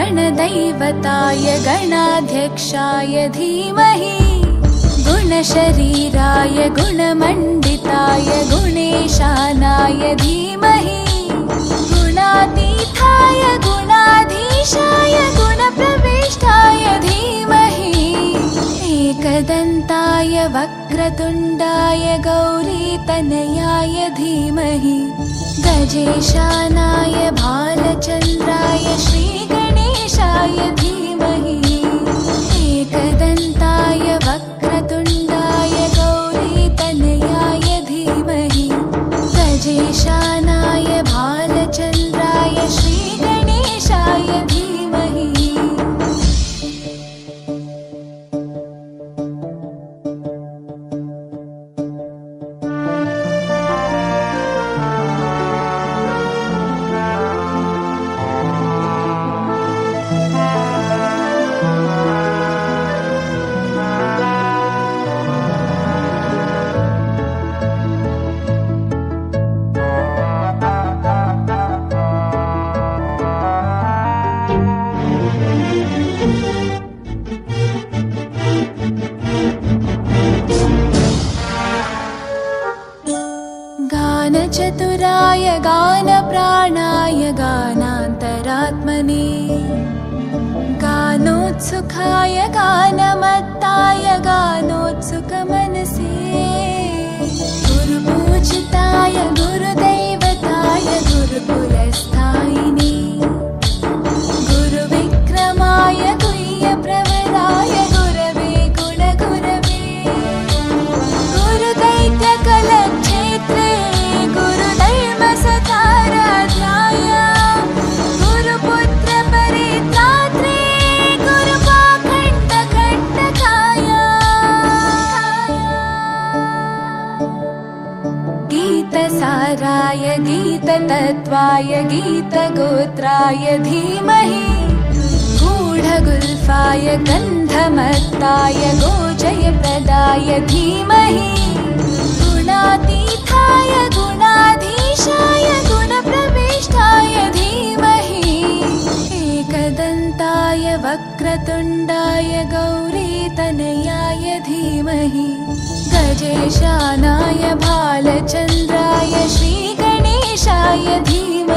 गणदैवताय गणाध्यक्षाय धीमहि गुणशरीराय गुणमण्डिताय गुणेशानाय धीमहि गुणातीताय गुणाधीशाय गुणप्रविष्टाय धीमहि एकदन्ताय वक्रतुण्डाय गौरीतनयाय धीमहि गजेशानाय भालचन्द्राय श्रीगणेशाय धीमहि एकदन्ताय वक्रतुण्डाय गौरीतनयाय धीमहि गजेशानाय भालचन्द्राय श्रीगणेशाय धीमहि गानचतुराय गानप्राणाय गानान्तरात्मने गानोत्सुकाय गानमत्ताय गानोत्सुकमनसे गुरुपूजिताय गुरुदैवताय गुरुकुलस्थायिने गुरुविक्रमाय गुह्यप्रवराय गुरवे गुणगुरवे गुरुदैत्यकलक्षेत्रे गुरुधर्मसताराध्याय गुरुपुत्रपरित्रात्रे गुरुपाखण्डकण्टकाय गीतसाराय गीततत्त्वाय गीतगोत्राय धीमहि गूढगुल्फाय गन्धमत्ताय गोजयप्रदाय धीमहि गुणातीताय गुणाधीशाय गुणप्रविष्टाय धीमहि एकदन्ताय वक्रतुण्डाय गौरीतनयाय धीमहि गजेशानाय भालचन्द्राय श्रीगणेशाय धीमहि